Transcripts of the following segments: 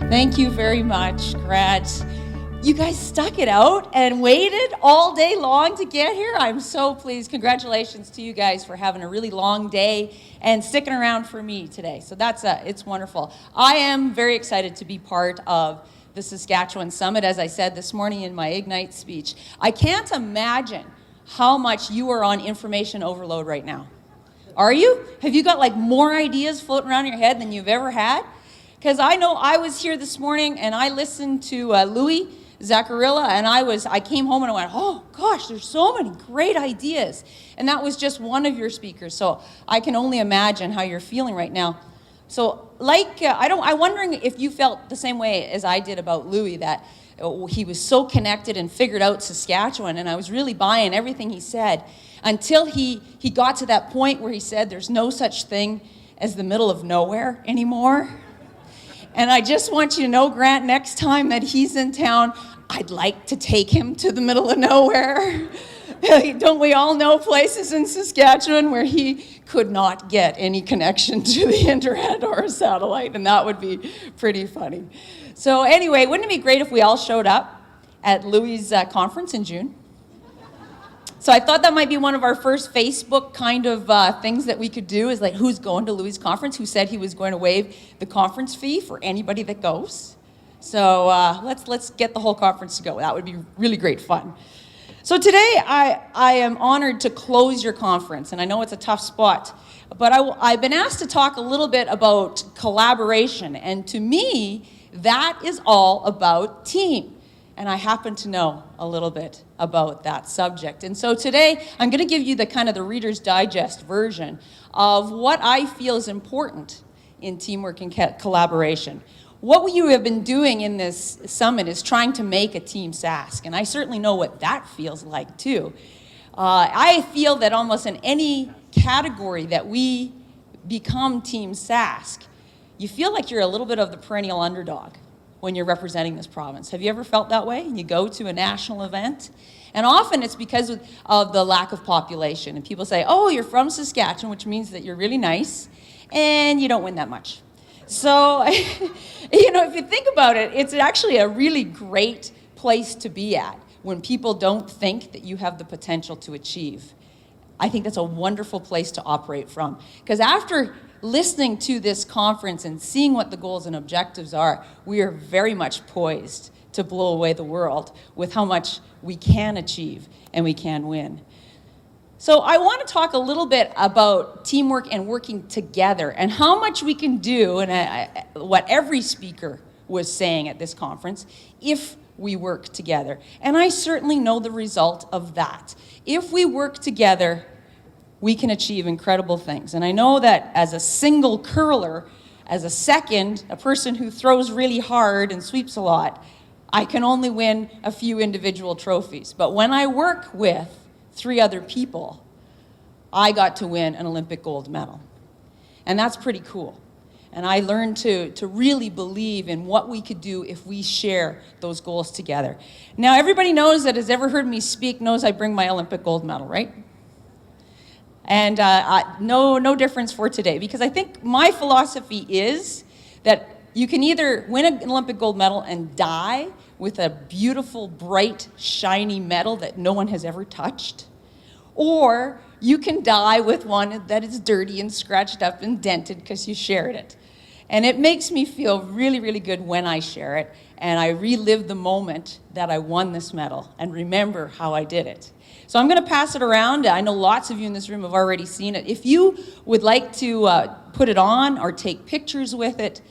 Thank you very much, Grant. You guys stuck it out and waited all day long to get here. I'm so pleased. Congratulations to you guys for having a really long day and sticking around for me today. So it's wonderful. I am very excited to be part of the Saskatchewan Summit, as I said this morning in my Ignite speech. I can't imagine how much you are on information overload right now. Are you? Have you got like more ideas floating around your head than you've ever had? Because I know I was here this morning and I listened to Louis Zaccarilla, and I came home and I went, oh gosh, there's so many great ideas. And that was just one of your speakers. So I can only imagine how you're feeling right now. So I'm wondering if you felt the same way as I did about Louis, that he was so connected and figured out Saskatchewan, and I was really buying everything he said until he got to that point where he said there's no such thing as the middle of nowhere anymore. And I just want you to know, Grant, next time that he's in town, I'd like to take him to the middle of nowhere. Don't we all know places in Saskatchewan where he could not get any connection to the internet or a satellite, and that would be pretty funny. So anyway, wouldn't it be great if we all showed up at Louis' conference in June? So I thought that might be one of our first Facebook kind of things that we could do, is like, who's going to Louis' conference? Who said he was going to waive the conference fee for anybody that goes? So let's get the whole conference to go. That would be really great fun. So today I am honored to close your conference, and I know it's a tough spot, but I've been asked to talk a little bit about collaboration, and to me, that is all about team. And I happen to know a little bit about that subject. And so today, I'm going to give you the Reader's Digest version of what I feel is important in teamwork and collaboration. What you have been doing in this summit is trying to make a Team Sask, and I certainly know what that feels like too. I feel that almost in any category that we become Team Sask, you feel like you're a little bit of the perennial underdog when you're representing this province. Have you ever felt that way? And you go to a national event, and often it's because of the lack of population. And people say, oh, you're from Saskatchewan, which means that you're really nice, and you don't win that much. So, if you think about it, it's actually a really great place to be at when people don't think that you have the potential to achieve. I think that's a wonderful place to operate from. Because after listening to this conference and seeing what the goals and objectives are, we are very much poised to blow away the world with how much we can achieve and we can win. So I want to talk a little bit about teamwork and working together and how much we can do, and what every speaker was saying at this conference, if we work together. And I certainly know the result of that. If we work together, we can achieve incredible things. And I know that as a single curler, as a person who throws really hard and sweeps a lot, I can only win a few individual trophies. But when I work with 3 other people, I got to win an Olympic gold medal. And that's pretty cool. And I learned to really believe in what we could do if we share those goals together. Now, everybody knows that has ever heard me speak knows I bring my Olympic gold medal, right? And no difference for today, because I think my philosophy is that you can either win an Olympic gold medal and die with a beautiful, bright, shiny medal that no one has ever touched, or you can die with one that is dirty and scratched up and dented because you shared it. And it makes me feel really, really good when I share it, and I relive the moment that I won this medal and remember how I did it. So I'm going to pass it around. I know lots of you in this room have already seen it. If you would like to put it on or take pictures with it,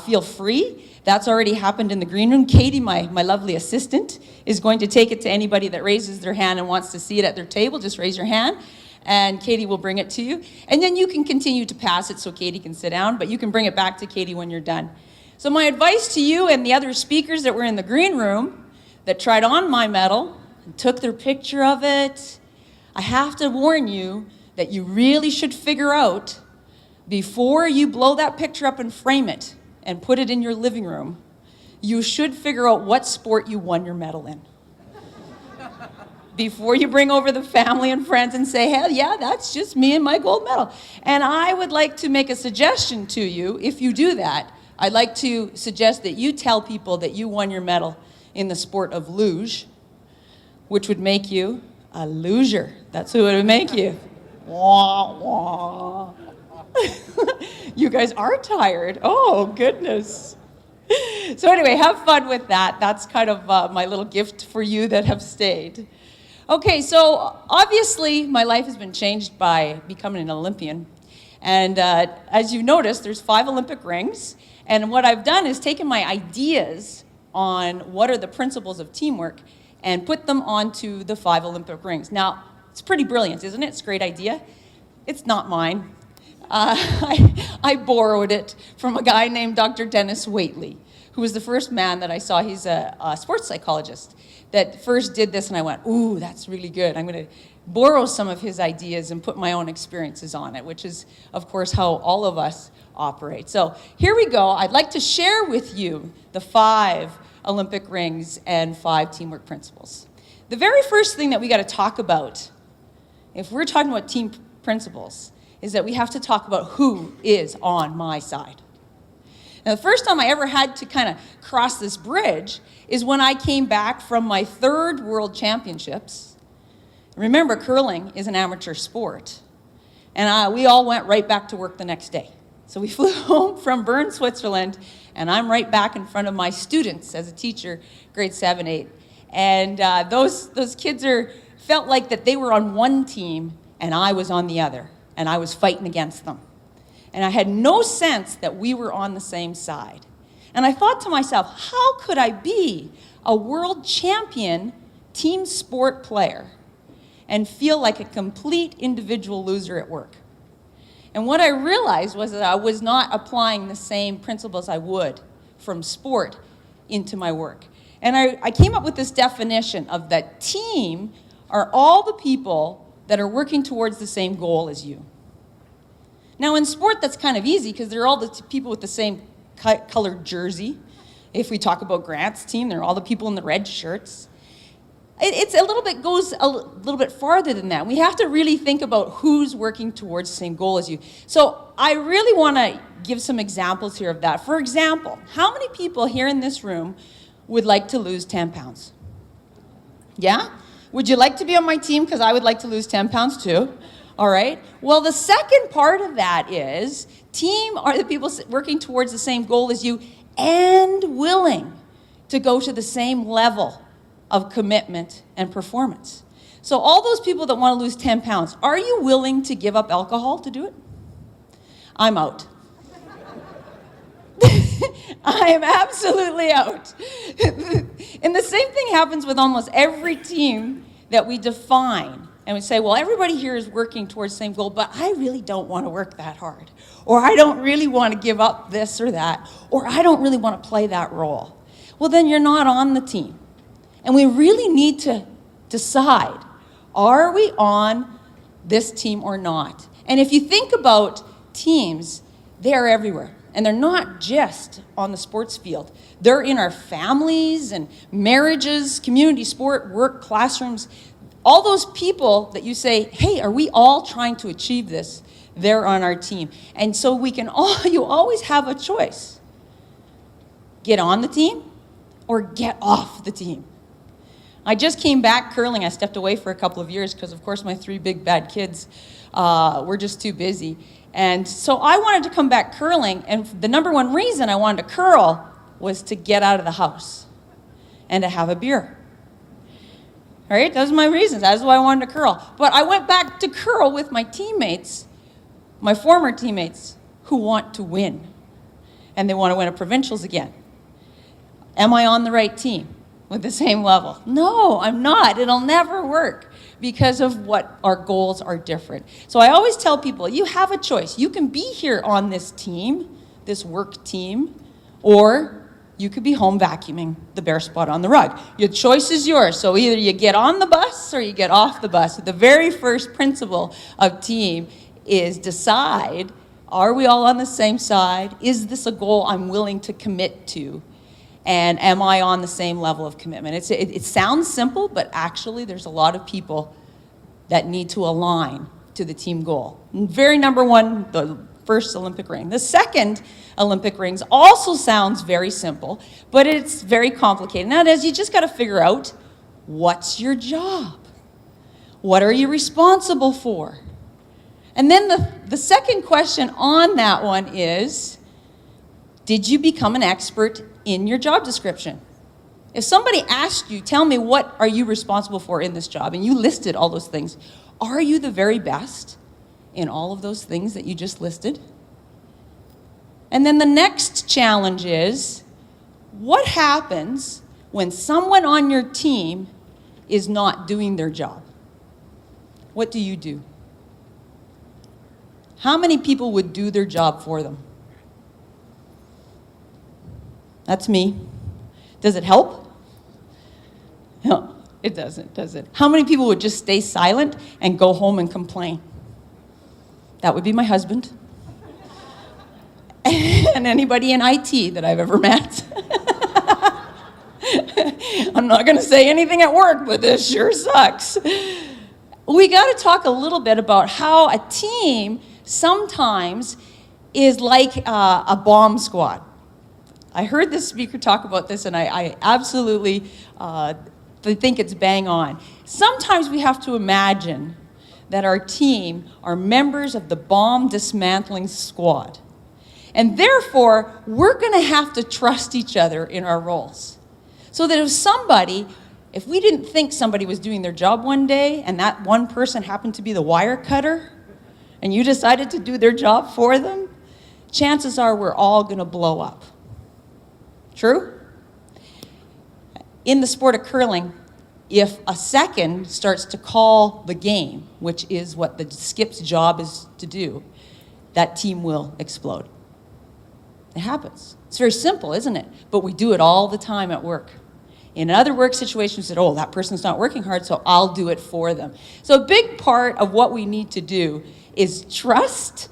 feel free. That's already happened in the green room. Katie, my lovely assistant, is going to take it to anybody that raises their hand and wants to see it at their table. Just raise your hand, and Katie will bring it to you. And then you can continue to pass it so Katie can sit down, but you can bring it back to Katie when you're done. So my advice to you and the other speakers that were in the green room that tried on my medal and took their picture of it, I have to warn you that you really should figure out, before you blow that picture up and frame it and put it in your living room, you should figure out what sport you won your medal in. Before you bring over the family and friends and say, hell yeah, that's just me and my gold medal. And I would like to make a suggestion to you, if you do that, I'd like to suggest that you tell people that you won your medal in the sport of luge, which would make you a loser. That's who it would make you. Wah, wah. You guys are tired. Oh, goodness. So anyway, have fun with that. That's kind of my little gift for you that have stayed. Okay, so obviously my life has been changed by becoming an Olympian. And as you've noticed, there's 5 Olympic rings. And what I've done is taken my ideas on what are the principles of teamwork and put them onto the 5 Olympic rings. Now, it's pretty brilliant, isn't it? It's a great idea. It's not mine. I borrowed it from a guy named Dr. Dennis Waitley, who was the first man that I saw. He's a sports psychologist that first did this, and I went, ooh, that's really good. I'm going to borrow some of his ideas and put my own experiences on it, which is, of course, how all of us operate. So here we go. I'd like to share with you the 5 Olympic rings and 5 teamwork principles. The very first thing that we got to talk about, if we're talking about team principles, is that we have to talk about who is on my side. Now, the first time I ever had to kind of cross this bridge is when I came back from my 3rd World Championships. Remember, curling is an amateur sport. And we all went right back to work the next day. So we flew home from Bern, Switzerland, and I'm right back in front of my students as a teacher, grade 7, 8. And those kids felt like that they were on one team and I was on the other, and I was fighting against them. And I had no sense that we were on the same side. And I thought to myself, how could I be a world champion team sport player and feel like a complete individual loser at work? And what I realized was that I was not applying the same principles I would from sport into my work. And I came up with this definition of that team are all the people that are working towards the same goal as you. Now, in sport, that's kind of easy because they're all the people with the same colored jersey. If we talk about Grant's team, they're all the people in the red shirts. Goes a little bit farther than that. We have to really think about who's working towards the same goal as you. So I really want to give some examples here of that. For example, how many people here in this room would like to lose 10 pounds? Yeah? Would you like to be on my team? Because I would like to lose 10 pounds too. All right. Well, the second part of that is team are the people working towards the same goal as you and willing to go to the same level of commitment and performance. So all those people that want to lose 10 pounds, are you willing to give up alcohol to do it? I'm out. I am absolutely out. And the same thing happens with almost every team that we define. And we say, well, everybody here is working towards the same goal, but I really don't want to work that hard. Or I don't really want to give up this or that. Or I don't really want to play that role. Well, then you're not on the team. And we really need to decide, are we on this team or not? And if you think about teams, they are everywhere. And they're not just on the sports field. They're in our families and marriages, community sport, work, classrooms. All those people that you say, hey, are we all trying to achieve this? They're on our team. And so you always have a choice. Get on the team or get off the team. I just came back curling. I stepped away for a couple of years because, of course, my 3 big bad kids were just too busy. And so I wanted to come back curling, and the number one reason I wanted to curl was to get out of the house and to have a beer. All right, those are my reasons. That's why I wanted to curl. But I went back to curl with my teammates, my former teammates, who want to win. And they want to win a provincials again. Am I on the right team with the same level? No, I'm not. It'll never work because of what our goals are different. So I always tell people, you have a choice. You can be here on this team, this work team, or you could be home vacuuming the bare spot on the rug. Your choice is yours. So either you get on the bus or you get off the bus. The very first principle of team is decide, are we all on the same side? Is this a goal I'm willing to commit to? And am I on the same level of commitment? It sounds simple, but actually there's a lot of people that need to align to the team goal. Very number one, the first Olympic ring. The second Olympic rings also sounds very simple, but it's very complicated. Now, you just got to figure out, what's your job? What are you responsible for? And then the second question on that one is, did you become an expert in your job description? If somebody asked you, tell me, what are you responsible for in this job? And you listed all those things. Are you the very best in all of those things that you just listed? And then the next challenge is, what happens when someone on your team is not doing their job? What do you do? How many people would do their job for them? That's me. Does it help? No, it doesn't, does it? How many people would just stay silent and go home and complain? That would be my husband. And anybody in IT that I've ever met. I'm not going to say anything at work, but this sure sucks. We got to talk a little bit about how a team sometimes is like a bomb squad. I heard this speaker talk about this, and I absolutely think it's bang on. Sometimes we have to imagine that our team are members of the bomb dismantling squad. And therefore, we're going to have to trust each other in our roles. So that if we didn't think somebody was doing their job one day, and that one person happened to be the wire cutter, and you decided to do their job for them, chances are we're all going to blow up. True? In the sport of curling, if a second starts to call the game, which is what the skip's job is to do, that team will explode. It happens. It's very simple, isn't it? But we do it all the time at work. In other work situations, that person's not working hard, so I'll do it for them. So a big part of what we need to do is trust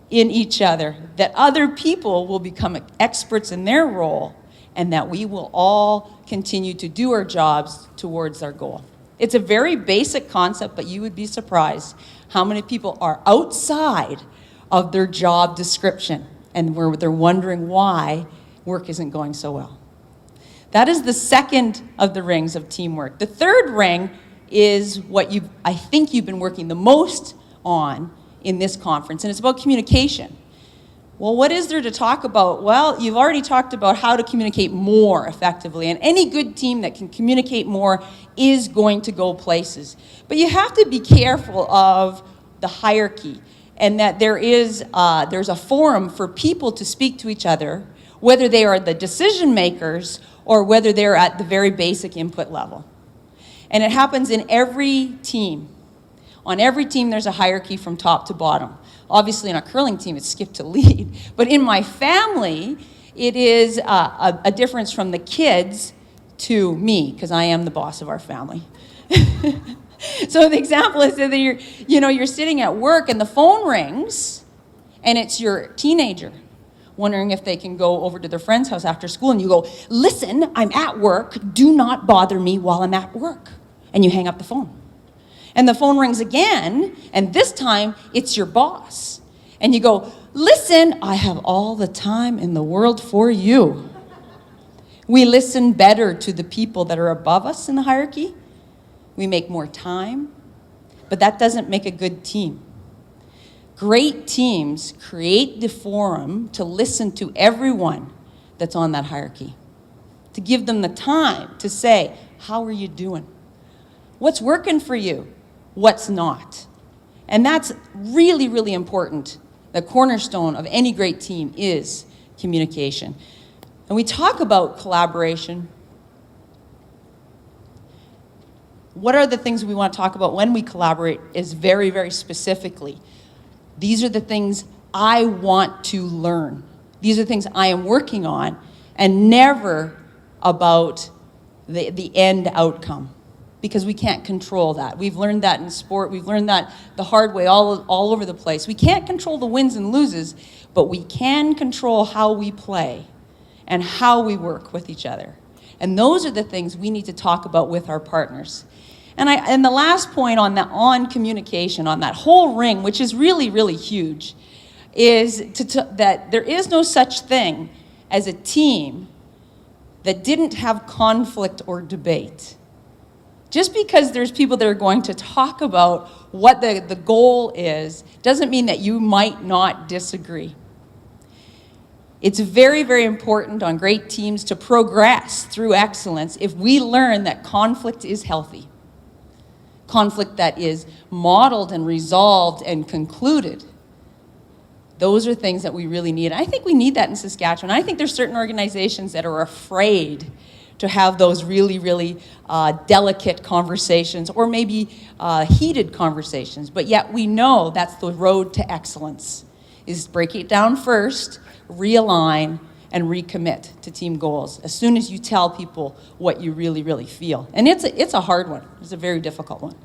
in each other, that other people will become experts in their role, and that we will all continue to do our jobs towards our goal. It's a very basic concept, but you would be surprised how many people are outside of their job description, and where they're wondering why work isn't going so well. That is the second of the rings of teamwork. The third ring is what I think you've been working the most on in this conference, and it's about communication. Well, what is there to talk about? Well, you've already talked about how to communicate more effectively, and any good team that can communicate more is going to go places. But you have to be careful of the hierarchy, and that there's a forum for people to speak to each other, whether they are the decision makers or whether they're at the very basic input level. And it happens in every team. On every team, there's a hierarchy from top to bottom. Obviously, in a curling team, it's skip to lead. But in my family, it is a difference from the kids to me, because I am the boss of our family. So the example is that you're sitting at work and the phone rings, and it's your teenager wondering if they can go over to their friend's house after school, and you go, listen, I'm at work, do not bother me while I'm at work. And you hang up the phone. And the phone rings again, and this time it's your boss. And you go, listen, I have all the time in the world for you. We listen better to the people that are above us in the hierarchy. We make more time, but that doesn't make a good team. Great teams create the forum to listen to everyone that's on that hierarchy, to give them the time to say, how are you doing? What's working for you? What's not? And that's really, really important. The cornerstone of any great team is communication. And we talk about collaboration. What are the things we want to talk about when we collaborate is very, very specifically. These are the things I want to learn. These are the things I am working on, and never about the end outcome, because we can't control that. We've learned that in sport. We've learned that the hard way all over the place. We can't control the wins and loses, but we can control how we play and how we work with each other. And those are the things we need to talk about with our partners. And the last point on communication, on that whole ring, which is really, really huge, is that there is no such thing as a team that didn't have conflict or debate. Just because there's people that are going to talk about what the goal is, doesn't mean that you might not disagree. It's very, very important on great teams to progress through excellence if we learn that conflict is healthy. Conflict that is modeled and resolved and concluded. Those are things that we really need. I think we need that in Saskatchewan. I think there's certain organizations that are afraid to have those really, really delicate conversations or maybe heated conversations. But yet we know that's the road to excellence, is break it down first, realign, and recommit to team goals as soon as you tell people what you really, really feel. And it's a hard one. It's a very difficult one.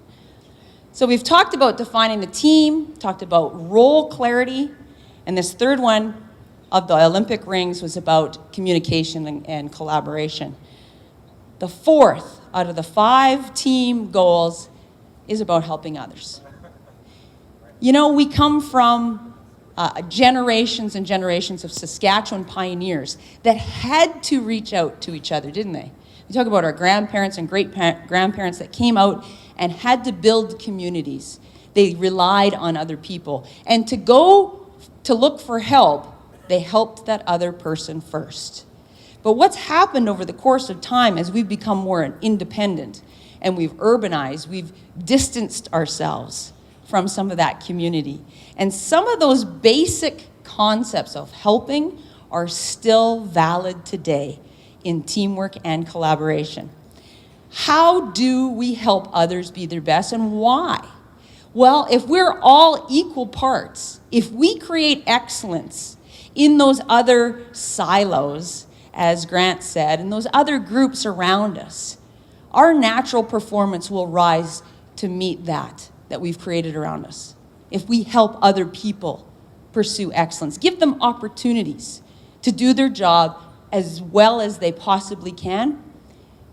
So we've talked about defining the team, talked about role clarity, and this third one of the Olympic rings was about communication and collaboration. The fourth out of the 5 team goals is about helping others. You know, we come from generations and generations of Saskatchewan pioneers that had to reach out to each other, didn't they? We talk about our grandparents and great-grandparents that came out and had to build communities. They relied on other people. And to go to look for help, they helped that other person first. But what's happened over the course of time as we've become more independent and we've urbanized, we've distanced ourselves from some of that community. And some of those basic concepts of helping are still valid today in teamwork and collaboration. How do we help others be their best, and why? Well, if we're all equal parts, if we create excellence in those other silos, as Grant said, and those other groups around us, our natural performance will rise to meet that we've created around us. If we help other people pursue excellence, give them opportunities to do their job as well as they possibly can,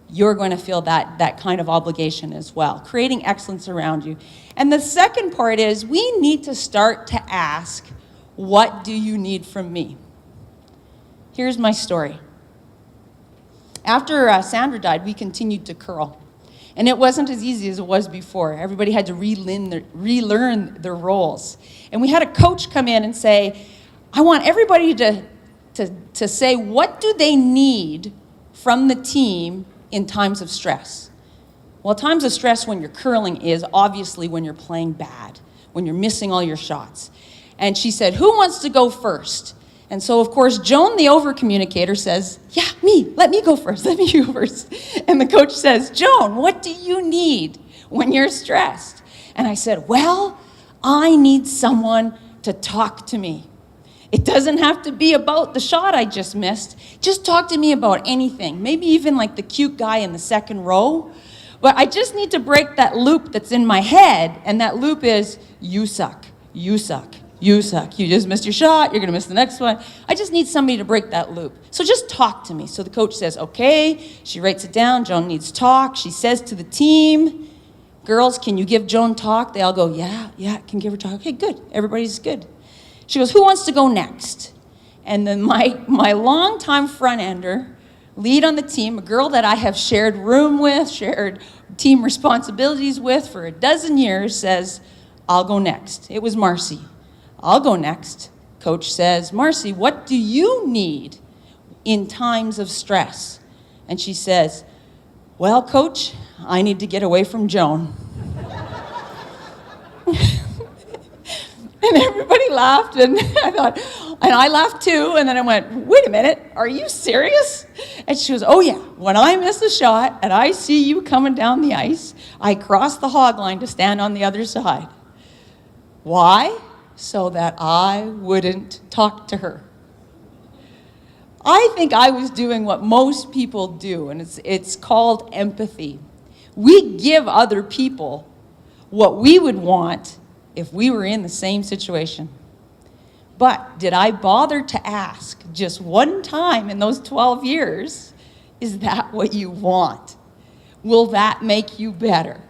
you're going to feel that kind of obligation as well, creating excellence around you. And the second part is we need to start to ask, what do you need from me? Here's my story. After Sandra died, we continued to curl. And it wasn't as easy as it was before. Everybody had to relearn their roles. And we had a coach come in and say, I want everybody to say, what do they need from the team in times of stress? Well, times of stress when you're curling is obviously when you're playing bad, when you're missing all your shots. And she said, who wants to go first? And so, of course, Joan, the over-communicator, says, yeah, me, let me go first. And the coach says, Joan, what do you need when you're stressed? And I said, well, I need someone to talk to me. It doesn't have to be about the shot I just missed. Just talk to me about anything, maybe even like the cute guy in the second row. But I just need to break that loop that's in my head, and that loop is, you suck, you suck. You suck. You just missed your shot. You're going to miss the next one. I just need somebody to break that loop. So just talk to me. So the coach says, okay. She writes it down. Joan needs talk. She says to the team, girls, can you give Joan talk? They all go, yeah, can give her talk. Okay, good. Everybody's good. She goes, who wants to go next? And then my longtime front ender, lead on the team, a girl that I have shared room with, shared team responsibilities with for a dozen years, says, I'll go next. It was Marcy. I'll go next. Coach says, Marcy, what do you need in times of stress? And she says, well, Coach, I need to get away from Joan. And everybody laughed, and I laughed too, and then I went, wait a minute, are you serious? And she goes, oh yeah, when I miss a shot and I see you coming down the ice, I cross the hog line to stand on the other side. Why? So that I wouldn't talk to her. I think I was doing what most people do, and it's called empathy. We give other people what we would want if we were in the same situation. But did I bother to ask just one time in those 12 years, is that what you want? Will that make you better?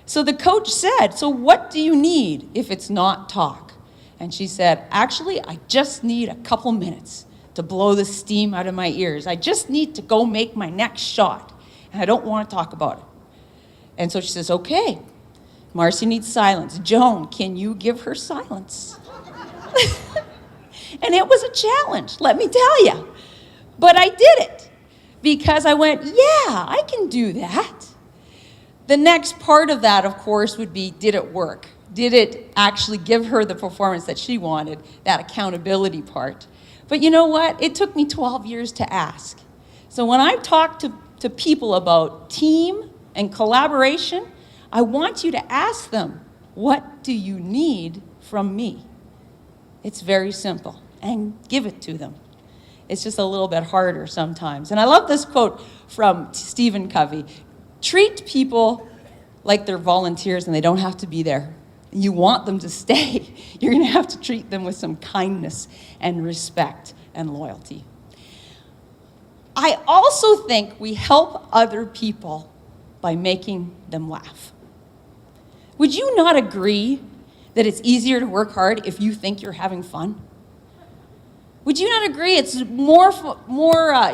So the coach said, so what do you need if it's not talk? And she said, actually, I just need a couple minutes to blow the steam out of my ears. I just need to go make my next shot, and I don't want to talk about it. And so she says, okay, Marcy needs silence. Joan, can you give her silence? And it was a challenge, let me tell you. But I did it because I went, yeah, I can do that. The next part of that, of course, would be, did it work? Did it actually give her the performance that she wanted, that accountability part? But you know what? It took me 12 years to ask. So when I talk to people about team and collaboration, I want you to ask them, what do you need from me? It's very simple, and give it to them. It's just a little bit harder sometimes. And I love this quote from Stephen Covey. Treat people like they're volunteers and they don't have to be there. You want them to stay. You're going to have to treat them with some kindness and respect and loyalty. I also think we help other people by making them laugh. Would you not agree that it's easier to work hard if you think you're having fun? Would you not agree it's more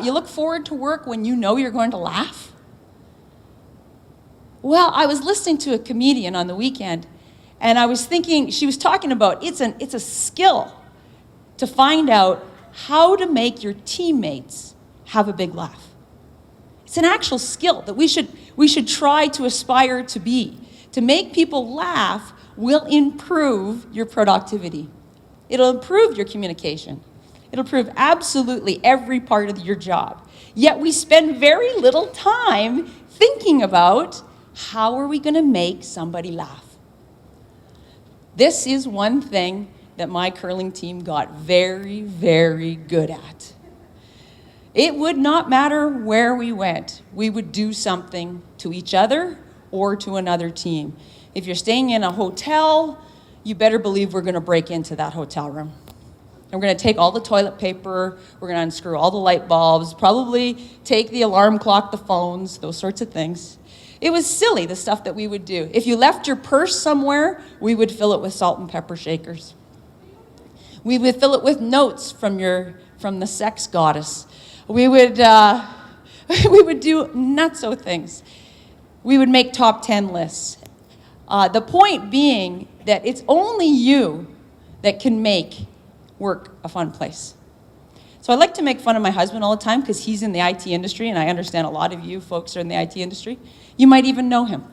you look forward to work when you know you're going to laugh? Well, I was listening to a comedian on the weekend, and I was thinking, she was talking about it's a skill to find out how to make your teammates have a big laugh. It's an actual skill that we should try to aspire to be. To make people laugh will improve your productivity. It'll improve your communication. It'll improve absolutely every part of your job. Yet we spend very little time thinking about, how are we going to make somebody laugh? This is one thing that my curling team got very, very good at. It would not matter where we went. We would do something to each other or to another team. If you're staying in a hotel, you better believe we're going to break into that hotel room. And we're going to take all the toilet paper, we're going to unscrew all the light bulbs, probably take the alarm clock, the phones, those sorts of things. It was silly, the stuff that we would do. If you left your purse somewhere, we would fill it with salt and pepper shakers. We would fill it with notes from the sex goddess. We would do nutso things. We would make top 10 lists. The point being that it's only you that can make work a fun place. So I like to make fun of my husband all the time because he's in the IT industry, and I understand a lot of you folks are in the IT industry. You might even know him.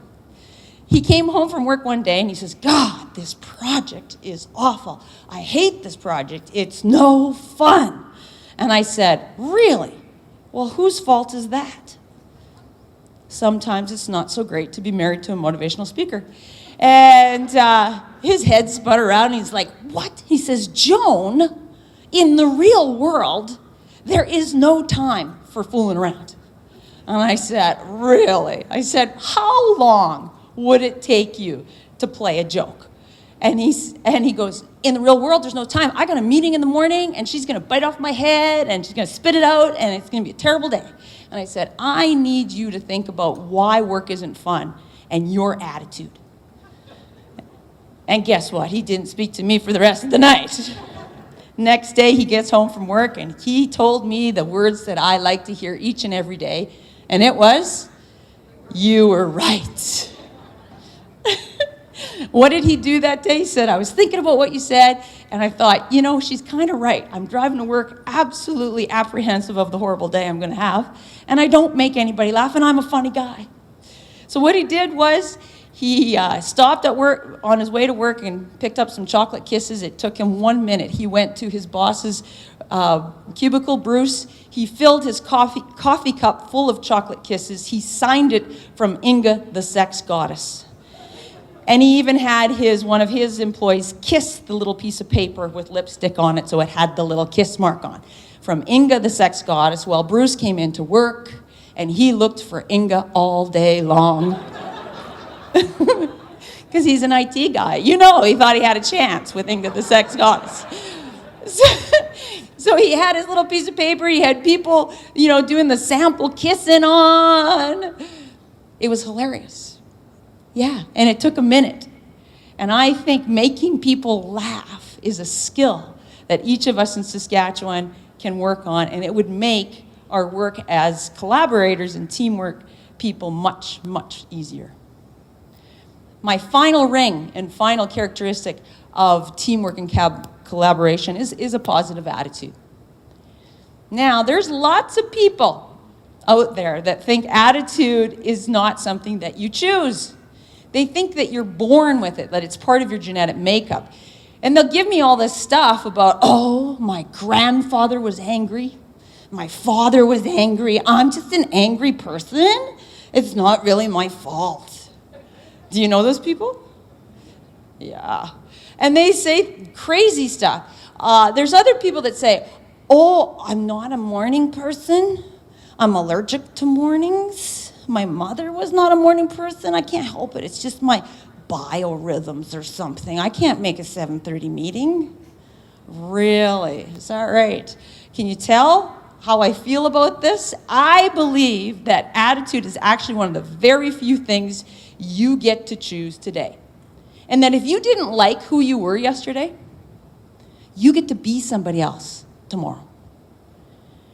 He came home from work one day and he says, God, this project is awful. I hate this project. It's no fun. And I said, really? Well, whose fault is that? Sometimes it's not so great to be married to a motivational speaker. And his head spun around and he's like, what? He says, Joan, in the real world, there is no time for fooling around. And I said, really? I said, how long would it take you to play a joke? And he goes, in the real world, there's no time. I got a meeting in the morning, and she's going to bite off my head, and she's going to spit it out, and it's going to be a terrible day. And I said, I need you to think about why work isn't fun and your attitude. And guess what? He didn't speak to me for the rest of the night. Next day, he gets home from work, and he told me the words that I like to hear each and every day, and it was, you were right. What did he do that day? He said, I was thinking about what you said, and I thought, she's kind of right. I'm driving to work absolutely apprehensive of the horrible day I'm going to have, and I don't make anybody laugh, and I'm a funny guy. So what he did was he stopped at work on his way to work and picked up some chocolate kisses. It took him 1 minute. He went to his boss's cubicle, Bruce. He filled his coffee cup full of chocolate kisses. He signed it from Inga, the sex goddess. And he even had one of his employees kiss the little piece of paper with lipstick on it so it had the little kiss mark on. From Inga, the sex goddess, well, Bruce came into work, and he looked for Inga all day long. Because he's an IT guy. He thought he had a chance with Inga, the sex goddess. So he had his little piece of paper. He had people, doing the sample kissing on. It was hilarious. Yeah, and it took a minute. And I think making people laugh is a skill that each of us in Saskatchewan can work on, and it would make our work as collaborators and teamwork people much, much easier. My final ring and final characteristic of teamwork and collaboration is a positive attitude. Now, there's lots of people out there that think attitude is not something that you choose. They think that you're born with it, that it's part of your genetic makeup. And they'll give me all this stuff about, oh, my grandfather was angry. My father was angry. I'm just an angry person. It's not really my fault. Do you know those people? Yeah. And they say crazy stuff. There's other people that say, oh, I'm not a morning person. I'm allergic to mornings. My mother was not a morning person. I can't help it. It's just my biorhythms or something. I can't make a 7:30 meeting. Really? Is that right? Can you tell how I feel about this? I believe that attitude is actually one of the very few things you get to choose today. And that if you didn't like who you were yesterday, you get to be somebody else tomorrow.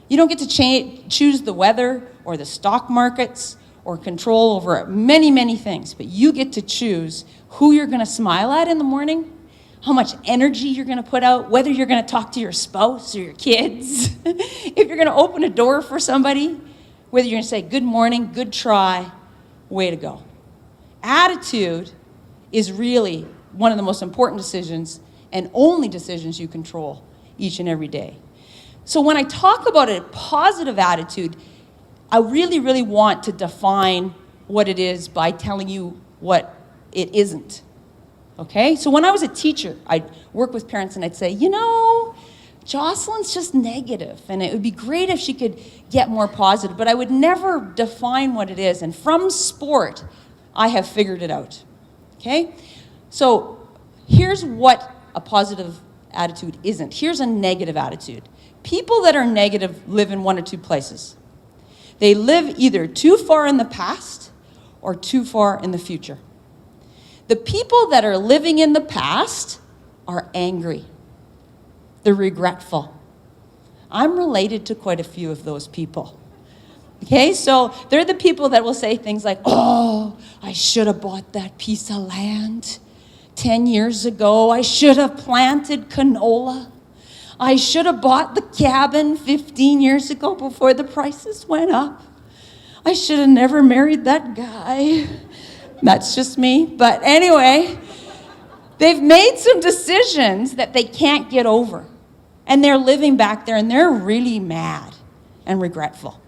You don't get to choose the weather or the stock markets or control over many, many things, but you get to choose who you're going to smile at in the morning, how much energy you're going to put out, whether you're going to talk to your spouse or your kids, if you're going to open a door for somebody, whether you're going to say, good morning, good try, way to go. Attitude is really one of the most important decisions and only decisions you control each and every day. So when I talk about a positive attitude, I really, really want to define what it is by telling you what it isn't. Okay? So when I was a teacher, I'd work with parents and I'd say, you know, Jocelyn's just negative, and it would be great if she could get more positive, but I would never define what it is. And from sport, I have figured it out. Okay? So here's what a positive attitude isn't. Here's a negative attitude. People that are negative live in one or two places. They live either too far in the past or too far in the future. The people that are living in the past are angry. They're regretful. I'm related to quite a few of those people. Okay, so they're the people that will say things like, oh, I should have bought that piece of land 10 years ago. I should have planted canola. I should have bought the cabin 15 years ago before the prices went up. I should have never married that guy. That's just me. But anyway, they've made some decisions that they can't get over. And they're living back there and they're really mad and regretful.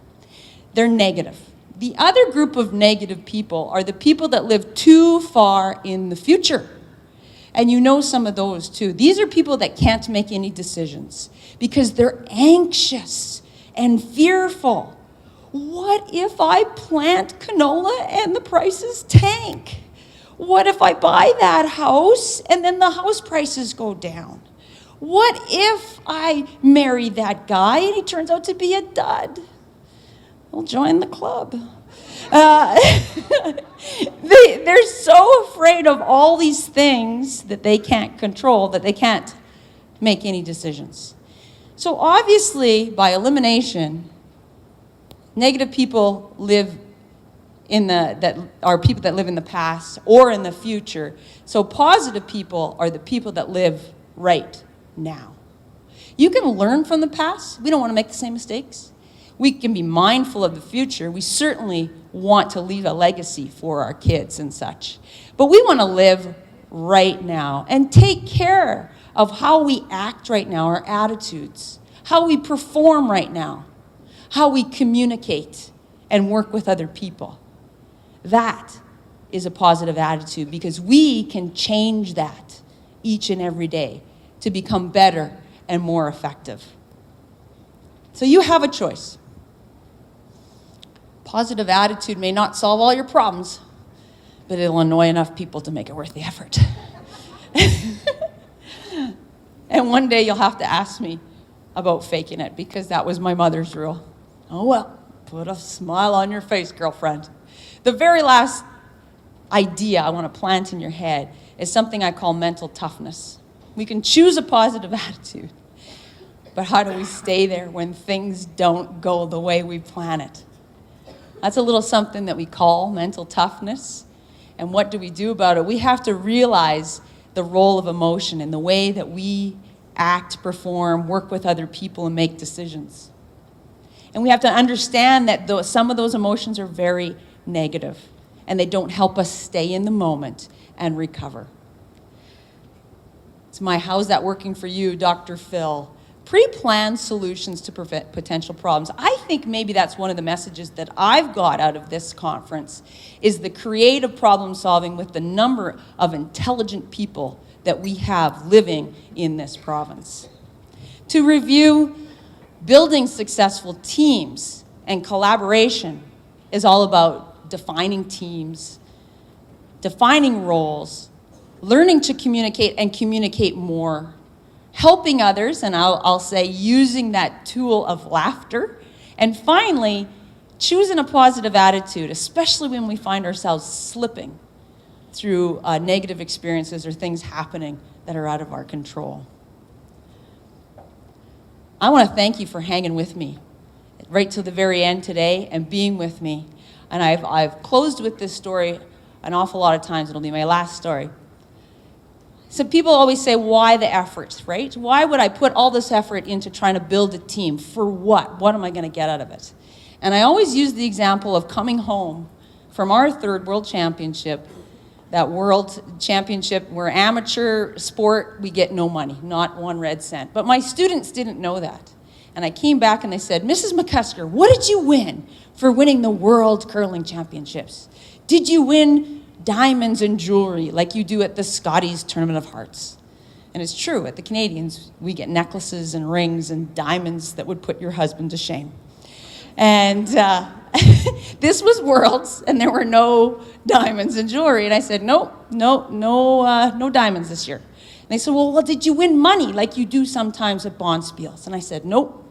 They're negative. The other group of negative people are the people that live too far in the future. And you know some of those too. These are people that can't make any decisions because they're anxious and fearful. What if I plant canola and the prices tank? What if I buy that house and then the house prices go down? What if I marry that guy and he turns out to be a dud? Well, join the club. They're so afraid of all these things that they can't control, that they can't make any decisions. So obviously, by elimination, negative people live that are people that live in the past or in the future. So positive people are the people that live right now. You can learn from the past. We don't want to make the same mistakes. We can be mindful of the future. We certainly want to leave a legacy for our kids and such. But we want to live right now and take care of how we act right now, our attitudes, how we perform right now, how we communicate and work with other people. That is a positive attitude because we can change that each and every day to become better and more effective. So you have a choice. Positive attitude may not solve all your problems, but it'll annoy enough people to make it worth the effort. And one day you'll have to ask me about faking it because that was my mother's rule. Oh well, put a smile on your face, girlfriend. The very last idea I want to plant in your head is something I call mental toughness. We can choose a positive attitude. But how do we stay there when things don't go the way we plan it? That's a little something that we call mental toughness. And what do we do about it? We have to realize the role of emotion in the way that we act, perform, work with other people, and make decisions. And we have to understand that some of those emotions are very negative, and they don't help us stay in the moment and recover. It's my How's That Working for You, Dr. Phil. Pre-planned solutions to prevent potential problems. I think maybe that's one of the messages that I've got out of this conference, is the creative problem solving with the number of intelligent people that we have living in this province. To review, building successful teams and collaboration is all about defining teams, defining roles, learning to communicate and communicate more, helping others, and I'll say using that tool of laughter, and finally, choosing a positive attitude, especially when we find ourselves slipping through negative experiences or things happening that are out of our control. I want to thank you for hanging with me right till the very end today and being with me. And I've closed with this story an awful lot of times. It'll be my last story. So people always say, why the effort, right? Why would I put all this effort into trying to build a team? For what? What am I going to get out of it? And I always use the example of coming home from our third World Championship. That World Championship, we're amateur sport, we get no money, not 1 red cent. But my students didn't know that. And I came back and they said, Mrs. McCusker, what did you win for winning the World Curling Championships? Did you win diamonds and jewelry like you do at the Scotties Tournament of Hearts? And it's true, at the Canadians, we get necklaces and rings and diamonds that would put your husband to shame. And this was Worlds, and there were no diamonds and jewelry. And I said, no diamonds this year. And they said, well, did you win money like you do sometimes at Bonspiels? And I said, nope,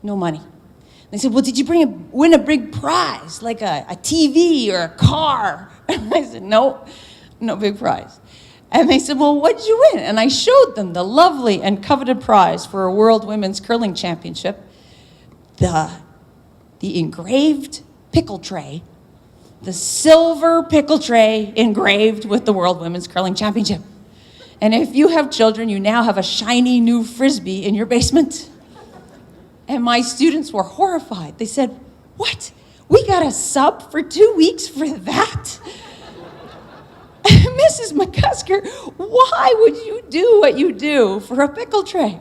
no money. And they said, well, did you win a big prize, like a TV or a car? And I said, no big prize. And they said, well, what did you win? And I showed them the lovely and coveted prize for a World Women's Curling Championship, the engraved pickle tray, the silver pickle tray engraved with the World Women's Curling Championship. And if you have children, you now have a shiny new Frisbee in your basement. And my students were horrified. They said, what? We got a sub for 2 weeks for that? Mrs. McCusker, why would you do what you do for a pickle tray?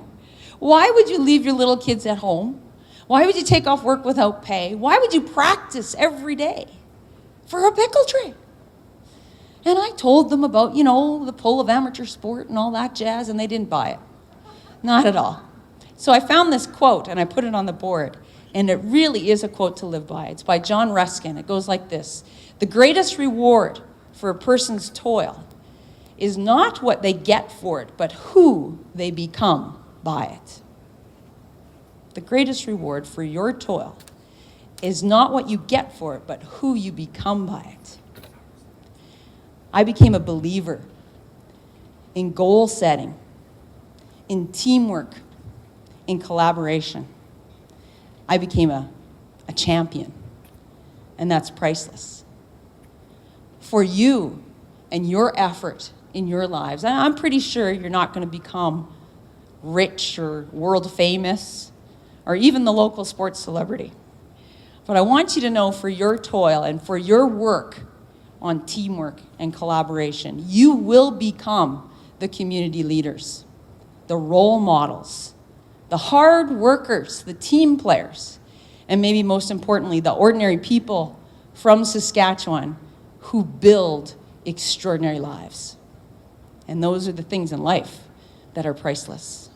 Why would you leave your little kids at home? Why would you take off work without pay? Why would you practice every day for a pickle tray? And I told them about, the pull of amateur sport and all that jazz, and they didn't buy it. Not at all. So I found this quote, and I put it on the board, and it really is a quote to live by. It's by John Ruskin. It goes like this: the greatest reward for a person's toil is not what they get for it, but who they become by it. The greatest reward for your toil is not what you get for it, but who you become by it. I became a believer in goal setting, in teamwork, in collaboration. I became a champion, and that's priceless. For you and your effort in your lives, and I'm pretty sure you're not going to become rich or world famous or even the local sports celebrity. But I want you to know, for your toil and for your work on teamwork and collaboration, you will become the community leaders, the role models, the hard workers, the team players, and maybe most importantly, the ordinary people from Saskatchewan who build extraordinary lives. And those are the things in life that are priceless.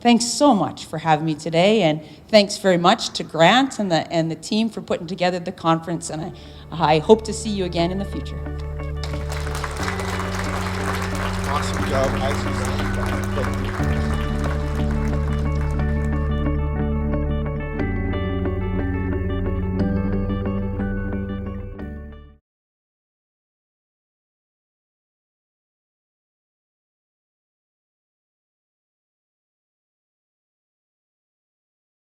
Thanks so much for having me today, and thanks very much to Grant and the team for putting together the conference, and I hope to see you again in the future. Awesome job.